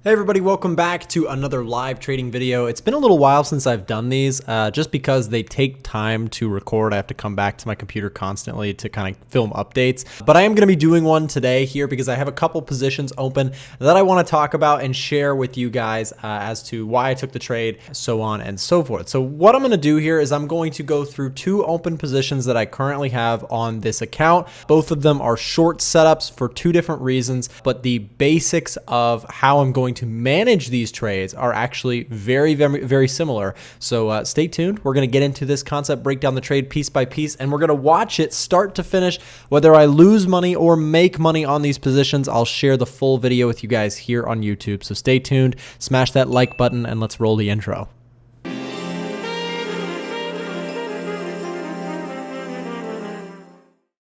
Hey everybody, welcome back to another live trading video. It's been a little while since I've done these just because they take time to record. I have to come back to my computer constantly to kind of film updates. But I am going to be doing one today here because I have a couple positions open that I want to talk about and share with you guys as to why I took the trade, so on and so forth. So what I'm going to do here is I'm going to go through two open positions that I currently have on this account. Both of them are short setups for two different reasons, but the basics of how I'm going to manage these trades are actually very similar. So stay tuned. We're going to get into this concept, break down the trade piece by piece, and we're going to watch it start to finish. Whether I lose money or make money on these positions, I'll share the full video with you guys here on YouTube. So stay tuned, smash that like button, and let's roll the intro.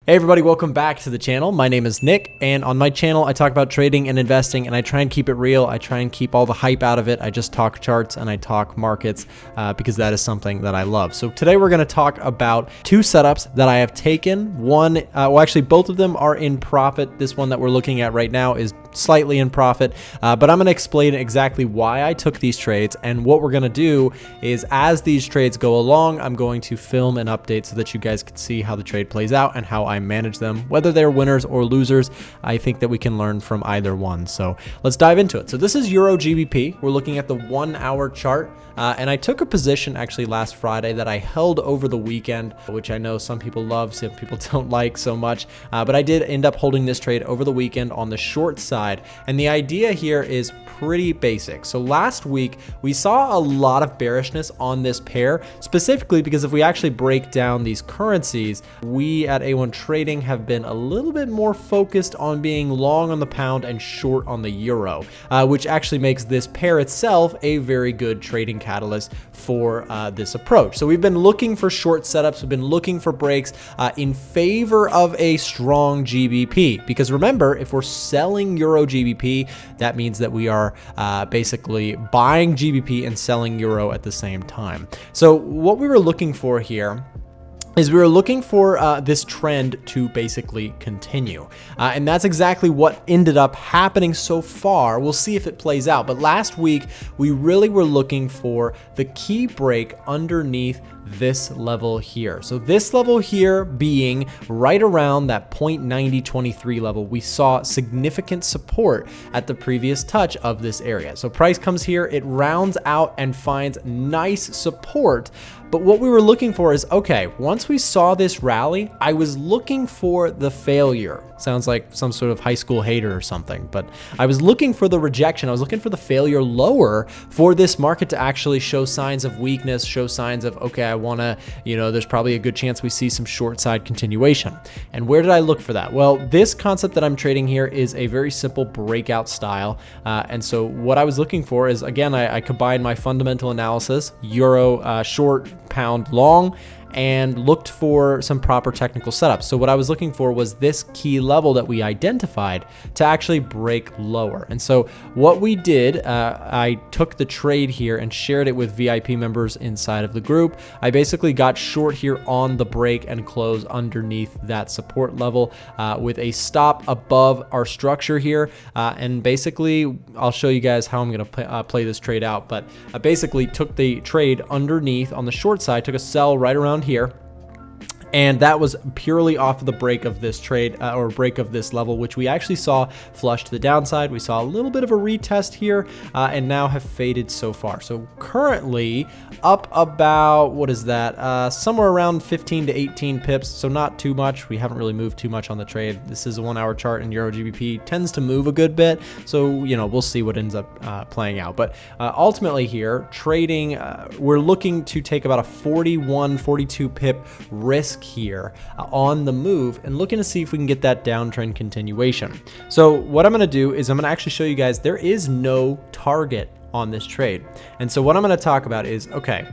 Hey everybody, welcome back to the channel. My name is Nick, and on my channel I talk about trading and investing, and I try and keep it real. I try and keep all the hype out of it. I just talk charts and I talk markets because that is something that I love. So today we're going to talk about two setups that I have taken. One, well actually both of them are in profit. This one that we're looking at right now is slightly in profit, but I'm going to explain exactly why I took these trades, and what we're going to do is as these trades go along, I'm going to film an update so that you guys can see how the trade plays out and how I manage them, whether they're winners or losers. I think that we can learn from either one. So let's dive into it. So this is Euro GBP. We're looking at the 1 hour chart. And I took a position actually last Friday that I held over the weekend, which I know some people love, some people don't like so much. But I did end up holding this trade over the weekend on the short side. And the idea here is pretty basic. So last week we saw a lot of bearishness on this pair, specifically because if we actually break down these currencies, we at A1 Trading have been a little bit more focused on being long on the pound and short on the euro, which actually makes this pair itself a very good trading catalyst for this approach. So we've been looking for short setups, we've been looking for breaks in favor of a strong GBP, because remember, if we're selling Euro GBP, that means that we are basically buying GBP and selling Euro at the same time. So what we were looking for here is we were looking for this trend to basically continue. And that's exactly what ended up happening so far. We'll see if it plays out. But last week, we really were looking for the key break underneath this level here. So this level here being right around that 0.9023 level, we saw significant support at the previous touch of this area. So price comes here, it rounds out and finds nice support. But what we were looking for is, okay, once we saw this rally, I was looking for the failure. Sounds like some sort of high school hater or something, but I was looking for the rejection. I was looking for the failure lower for this market to actually show signs of weakness, show signs of, okay, I want to, there's probably a good chance we see some short side continuation. And where did I look for that? Well, this concept that I'm trading here is a very simple breakout style. And so what I was looking for is, again, I combined my fundamental analysis, euro short, pound long, and looked for some proper technical setups. So what I was looking for was this key level that we identified to actually break lower. And so what we did, I took the trade here and shared it with VIP members inside of the group. I basically got short here on the break and close underneath that support level with a stop above our structure here. And basically, I'll show you guys how I'm gonna play this trade out. But I basically took the trade underneath on the short side, took a sell right around here. And that was purely off of the break of this trade or break of this level, which we actually saw flush to the downside. We saw a little bit of a retest here and now have faded so far. So currently up about, what is that? Somewhere around 15 to 18 pips. So not too much. We haven't really moved too much on the trade. This is a 1 hour chart, and Euro GBP tends to move a good bit. So, we'll see what ends up playing out. But ultimately here, trading, we're looking to take about a 41, 42 pip risk here on the move, and looking to see if we can get that downtrend continuation. So what I'm going to do is I'm going to actually show you guys there is no target on this trade. And so what I'm going to talk about is, okay,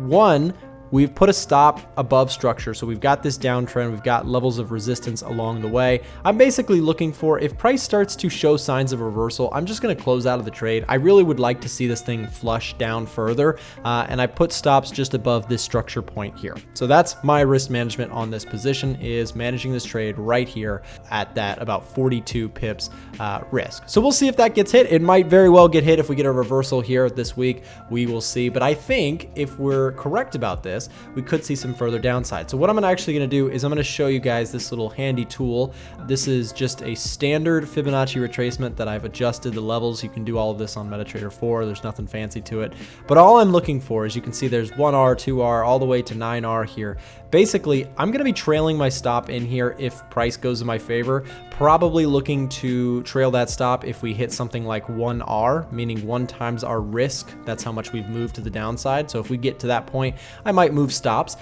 one, we've put a stop above structure. So we've got this downtrend, we've got levels of resistance along the way. I'm basically looking for, if price starts to show signs of reversal, I'm just going to close out of the trade. I really would like to see this thing flush down further, and I put stops just above this structure point here. So that's my risk management on this position, is managing this trade right here at that about 42 pips risk. So we'll see if that gets hit. It might very well get hit if we get a reversal here this week. We will see. But I think if we're correct about this, we could see some further downside. So what I'm actually going to do is I'm going to show you guys this little handy tool. This is just a standard Fibonacci retracement that I've adjusted the levels. You can do all of this on MetaTrader 4. There's nothing fancy to it. But all I'm looking for is, you can see there's 1R, 2R, all the way to 9R here. Basically, I'm going to be trailing my stop in here if price goes in my favor. Probably looking to trail that stop if we hit something like 1R, meaning 1 times our risk. That's how much we've moved to the downside. So if we get to that point, I might move stops,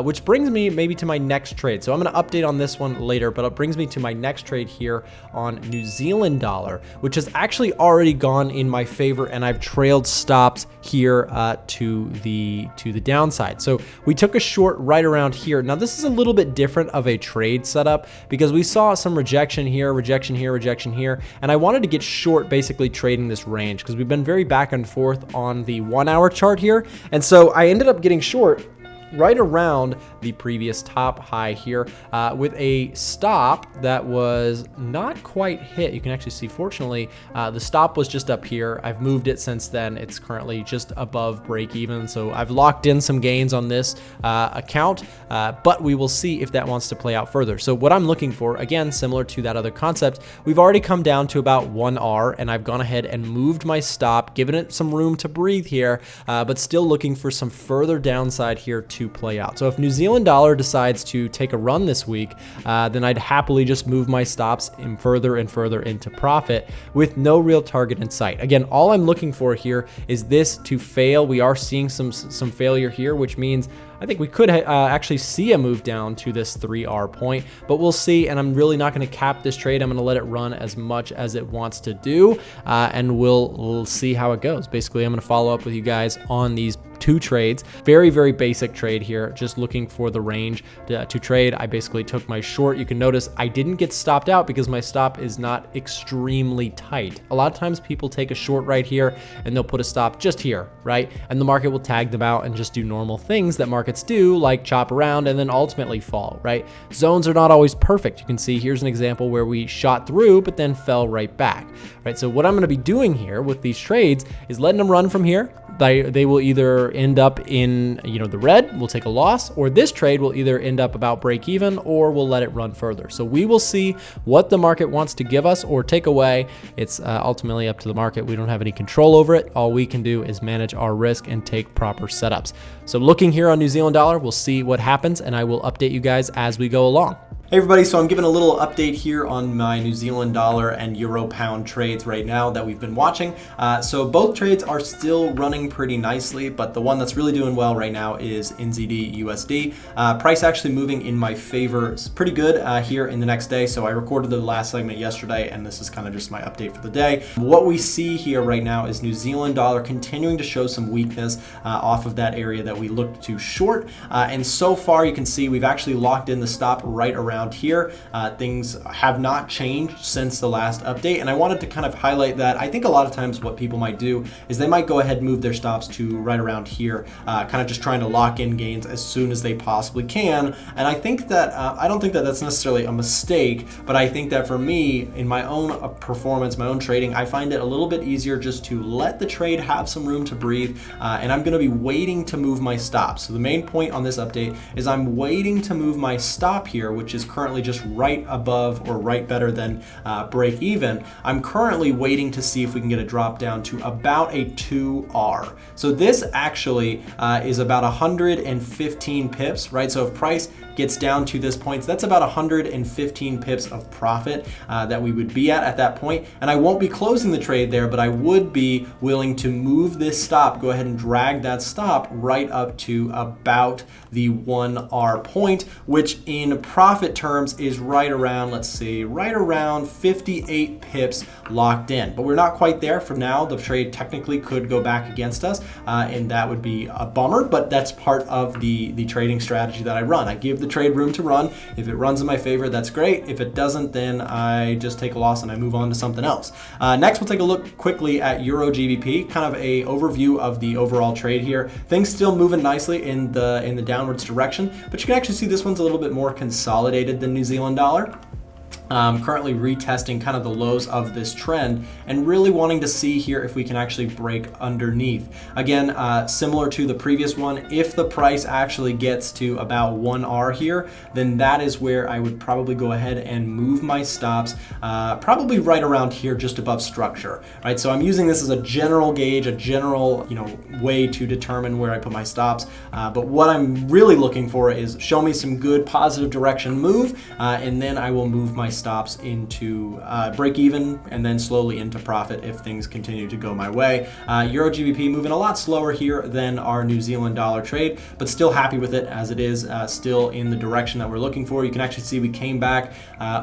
which brings me maybe to my next trade. So I'm going to update on this one later, but it brings me to my next trade here on New Zealand dollar, which has actually already gone in my favor, and I've trailed stops here to the downside. So we took a short right around here. Now this is a little bit different of a trade setup because we saw some rejection here, rejection here, rejection here, and I wanted to get short, basically trading this range because we've been very back and forth on the 1 hour chart here. And so I ended up getting short right around the previous top high here with a stop that was not quite hit. You can actually see, fortunately, the stop was just up here. I've moved it since then. It's currently just above break even. So I've locked in some gains on this account, but we will see if that wants to play out further. So what I'm looking for, again, similar to that other concept, we've already come down to about 1R, and I've gone ahead and moved my stop, given it some room to breathe here, but still looking for some further downside here to play out. So if New Zealand dollar decides to take a run this week, then I'd happily just move my stops in further and further into profit with no real target in sight. Again, all I'm looking for here is this to fail. We are seeing some failure here, which means I think we could actually see a move down to this 3R point, but we'll see. And I'm really not going to cap this trade. I'm going to let it run as much as it wants to do, and we'll see how it goes. Basically, I'm going to follow up with you guys on these 2 trades. Very, very basic trade here, just looking for the range to trade. I basically took my short. You can notice I didn't get stopped out because my stop is not extremely tight. A lot of times people take a short right here and they'll put a stop just here, right? And the market will tag them out and just do normal things that markets do, like chop around and then ultimately fall, right? Zones are not always perfect. You can see here's an example where we shot through but then fell right back, right? So what I'm going to be doing here with these trades is letting them run from here. They will either end up in, the red, we'll take a loss, or this trade will either end up about break even, or we'll let it run further. So we will see what the market wants to give us or take away. It's ultimately up to the market. We don't have any control over it. All we can do is manage our risk and take proper setups. So looking here on New Zealand dollar, we'll see what happens, and I will update you guys as we go along. Hey everybody, so I'm giving a little update here on my New Zealand dollar and euro pound trades right now that we've been watching. So both trades are still running pretty nicely, but the one that's really doing well right now is NZD USD. Price actually moving in my favor. It's pretty good here in the next day. So I recorded the last segment yesterday, and this is kind of just my update for the day. What we see here right now is New Zealand dollar continuing to show some weakness off of that area that we looked to short. And so far you can see we've actually locked in the stop right around here. Things have not changed since the last update, and I wanted to kind of highlight that. I think a lot of times what people might do is they might go ahead and move their stops to right around here, kind of just trying to lock in gains as soon as they possibly can. And I think that I don't think that that's necessarily a mistake, but I think that for me, in my own performance, my own trading, I find it a little bit easier just to let the trade have some room to breathe, and I'm going to be waiting to move my stops. So the main point on this update is I'm waiting to move my stop here, which is currently just right above or right better than break even. I'm currently waiting to see if we can get a drop down to about a 2R. So this actually is about 115 pips, right? So if price gets down to this point, so that's about 115 pips of profit that we would be at that point. And I won't be closing the trade there, but I would be willing to move this stop, go ahead and drag that stop right up to about the 1R point, which in profit profit terms is right around, let's see, right around 58 pips locked in. But we're not quite there for now. The trade technically could go back against us, and that would be a bummer, but that's part of the trading strategy that I run. I give the trade room to run. If it runs in my favor, that's great. If it doesn't, then I just take a loss and I move on to something else. Next, we'll take a look quickly at Euro GBP, kind of a overview of the overall trade here. Things still moving nicely in the downwards direction, but you can actually see this one's a little bit more consolidated than New Zealand dollar. Currently retesting kind of the lows of this trend and really wanting to see here if we can actually break underneath. Again, similar to the previous one, if the price actually gets to about 1R here, then that is where I would probably go ahead and move my stops, probably right around here, just above structure, right? So I'm using this as a general gauge, a general, way to determine where I put my stops. But what I'm really looking for is show me some good positive direction move, and then I will move my stops into break even and then slowly into profit if things continue to go my way. Euro GBP moving a lot slower here than our New Zealand dollar trade, but still happy with it as it is still in the direction that we're looking for. You can actually see we came back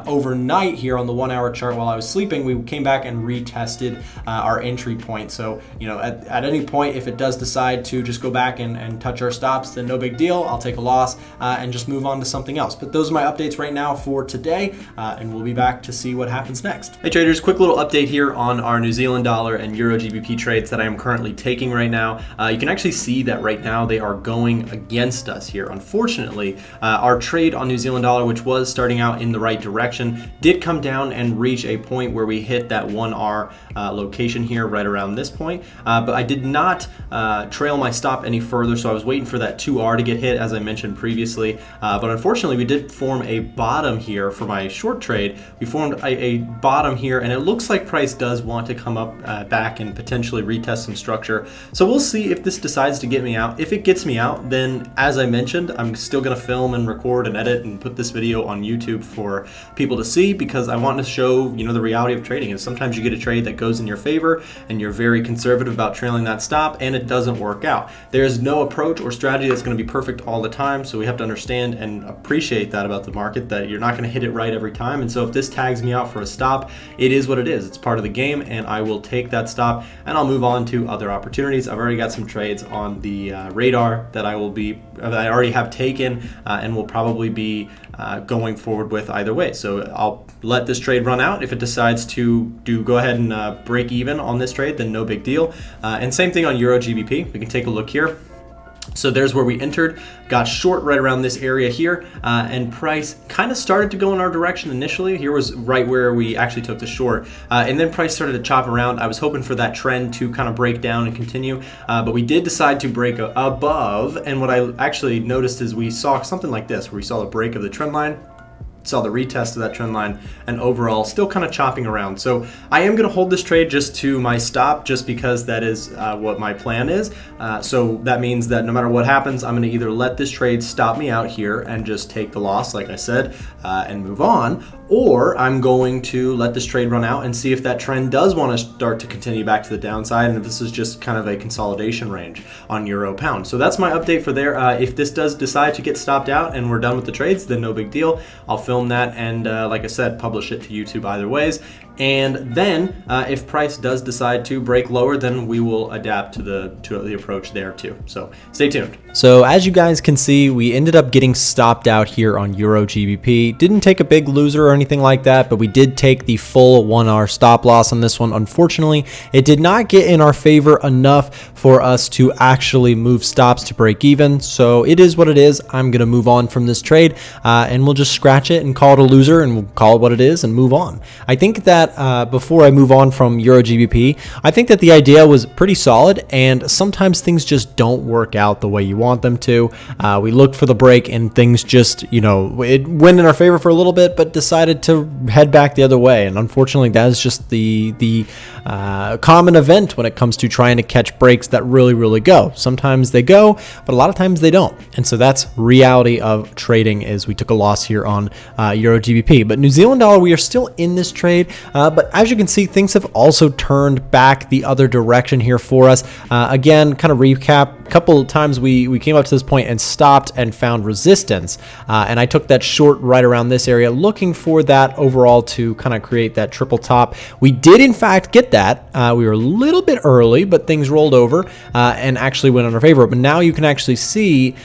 overnight here on the 1 hour chart while I was sleeping. We came back and retested our entry point. So, at any point, if it does decide to just go back and touch our stops, then no big deal. I'll take a loss and just move on to something else. But those are my updates right now for today. And we'll be back to see what happens next. Hey traders, quick little update here on our New Zealand dollar and Euro GBP trades that I am currently taking right now. You can actually see that right now they are going against us here. Unfortunately, our trade on New Zealand dollar, which was starting out in the right direction, did come down and reach a point where we hit that 1R location here right around this point. But I did not trail my stop any further, so I was waiting for that 2R to get hit, as I mentioned previously. But unfortunately, we did form a bottom here for my short trade. We formed a bottom here, and it looks like price does want to come up back and potentially retest some structure. So we'll see if this decides to get me out. If it gets me out, then as I mentioned, I'm still going to film and record and edit and put this video on YouTube for people to see, because I want to show the reality of trading. And sometimes you get a trade that goes in your favor and you're very conservative about trailing that stop and it doesn't work out. There's no approach or strategy that's going to be perfect all the time, so we have to understand and appreciate that about the market, that you're not going to hit it right every time. And so if this tags me out for a stop, it is what it is. It's part of the game, and I will take that stop and I'll move on to other opportunities. I've already got some trades on the radar that I already have taken and will probably be going forward with either way. So I'll let this trade run out. If it decides to go ahead and break even on this trade, then no big deal. And same thing on Euro GBP. We can take a look here. So there's where we entered, got short right around this area here, and price kind of started to go in our direction initially. Here was right where we actually took the short, and then price started to chop around. I was hoping for that trend to kind of break down and continue, but we did decide to break above, and what I actually noticed is we saw something like this, where we saw the break of the trend line, saw the retest of that trend line, and overall still kind of chopping around. So I am going to hold this trade just to my stop, just because that is what my plan is. So that means that no matter what happens, I'm going to either let this trade stop me out here and just take the loss, like I said, and move on, or I'm going to let this trade run out and see if that trend does want to start to continue back to the downside, and if this is just kind of a consolidation range on Euro Pound. So that's my update for there. If this does decide to get stopped out and we're done with the trades, then no big deal. I'll film that and like I said, publish it to YouTube either ways. And then if price does decide to break lower, then we will adapt to the approach there too. So stay tuned. So as you guys can see, we ended up getting stopped out here on Euro GBP. Didn't take a big loser or anything like that, but we did take the full 1R stop loss on this one. Unfortunately, it did not get in our favor enough for us to actually move stops to break even. So it is what it is. I'm going to move on from this trade and we'll just scratch it and call it a loser, and we'll call it what it is and move on. I think that before I move on from Euro GBP, I think that the idea was pretty solid, and sometimes things just don't work out the way you want them to. We looked for the break and things just, it went in our favor for a little bit, but decided to head back the other way. And unfortunately, that is just the common event when it comes to trying to catch breaks that really go. Sometimes they go, but a lot of times they don't. And so that's reality of trading. Is we took a loss here on Euro GBP, but New Zealand dollar, we are still in this trade. But as you can see, things have also turned back the other direction here for us. Again, kind of recap. A couple of times we came up to this point and stopped and found resistance, and I took that short right around this area, looking for that overall to kind of create that triple top. We did in fact get that. We were a little bit early, but things rolled over and actually went in our favor. But now you can actually see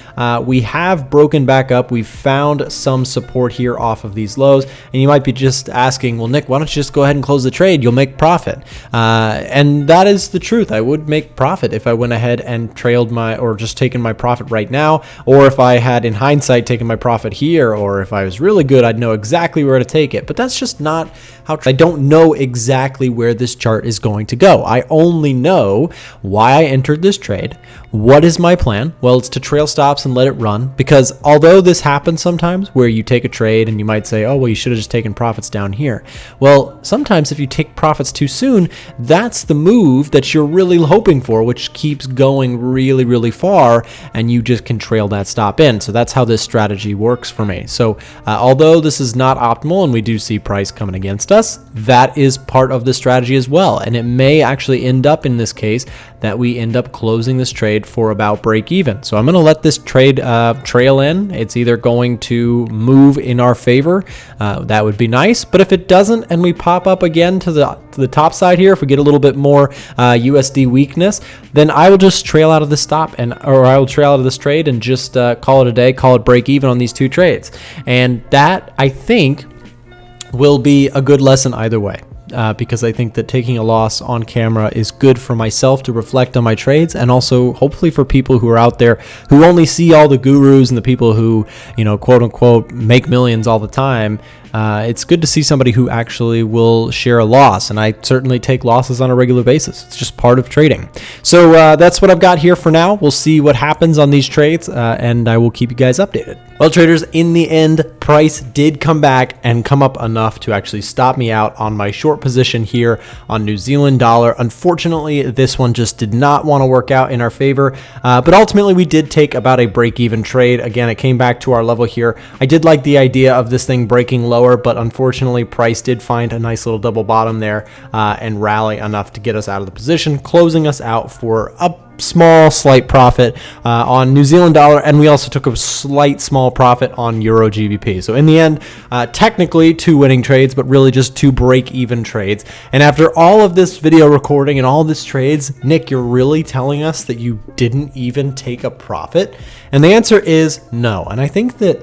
we have broken back up. We've found some support here off of these lows, and you might be just asking, well, Nick, why don't you just go ahead and close the trade? You'll make profit. And that is the truth. I would make profit if I went ahead and trailed or just taken my profit right now, or if I had in hindsight taken my profit here, or if I was really good, I'd know exactly where to take it. But that's just not how I don't know exactly where this chart is going to go. I only know why I entered this trade. What is my plan? Well, it's to trail stops and let it run, because although this happens sometimes where you take a trade and you might say, oh, well, you should have just taken profits down here. Well, sometimes if you take profits too soon, that's the move that you're really hoping for, which keeps going really far, and you just can trail that stop in. So that's how this strategy works for me. So although this is not optimal and we do see price coming against us, that is part of the strategy as well. And it may actually end up in this case that we end up closing this trade for about break even. So I'm going to let this trade trail in. It's either going to move in our favor. That would be nice. But if it doesn't and we pop up again to the top side here, if we get a little bit more USD weakness, then I will just trail out of the stop or I will trail out of this trade and just call it a day, call it break even on these two trades. And that, I think, will be a good lesson either way. Because I think that taking a loss on camera is good for myself to reflect on my trades, and also hopefully for people who are out there who only see all the gurus and the people who, quote unquote, make millions all the time. It's good to see somebody who actually will share a loss, and I certainly take losses on a regular basis. It's just part of trading. So that's what I've got here for now. We'll see what happens on these trades, and I will keep you guys updated. Well, traders, in the end, price did come back and come up enough to actually stop me out on my short position here on New Zealand dollar. Unfortunately, this one just did not want to work out in our favor, but ultimately we did take about a break-even trade. Again, it came back to our level here. I did like the idea of this thing breaking lower, but unfortunately price did find a nice little double bottom there and rally enough to get us out of the position, closing us out for a slight profit on New Zealand dollar, and we also took a small profit on Euro GBP. So in the end, technically 2 winning trades, but really just 2 break-even trades. And after all of this video recording and all this trades, Nick, you're really telling us that you didn't even take a profit? And the answer is no. And I think that,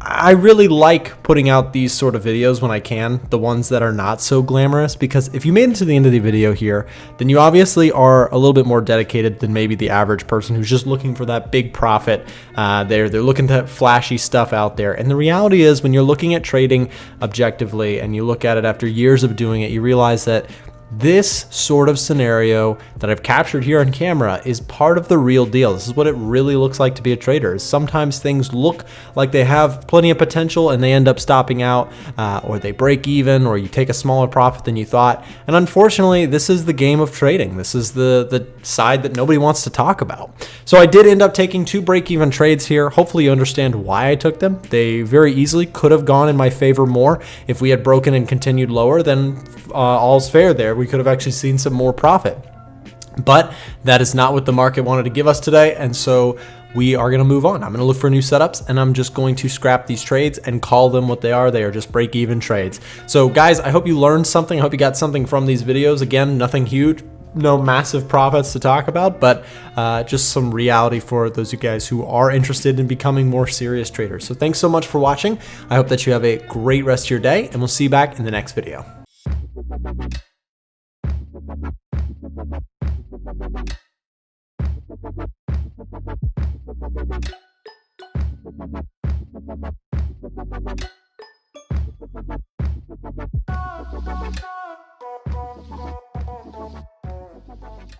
I really like putting out these sort of videos when I can, the ones that are not so glamorous, because if you made it to the end of the video here, then you obviously are a little bit more dedicated than maybe the average person who's just looking for that big profit. They're looking at flashy stuff out there. And the reality is, when you're looking at trading objectively and you look at it after years of doing it, you realize that this sort of scenario that I've captured here on camera is part of the real deal. This is what it really looks like to be a trader. Sometimes things look like they have plenty of potential and they end up stopping out, or they break even, or you take a smaller profit than you thought. And unfortunately, this is the game of trading. This is the side that nobody wants to talk about. So I did end up taking 2 break-even trades here. Hopefully you understand why I took them. They very easily could have gone in my favor more. If we had broken and continued lower, then all's fair there. We could have actually seen some more profit. But that is not what the market wanted to give us today, and so we are going to move on. I'm going to look for new setups, and I'm just going to scrap these trades and call them what they are. They are just break-even trades. So guys, I hope you learned something. I hope you got something from these videos. Again, nothing huge, no massive profits to talk about, but just some reality for those of you guys who are interested in becoming more serious traders. So thanks so much for watching. I hope that you have a great rest of your day, and we'll see you back in the next video.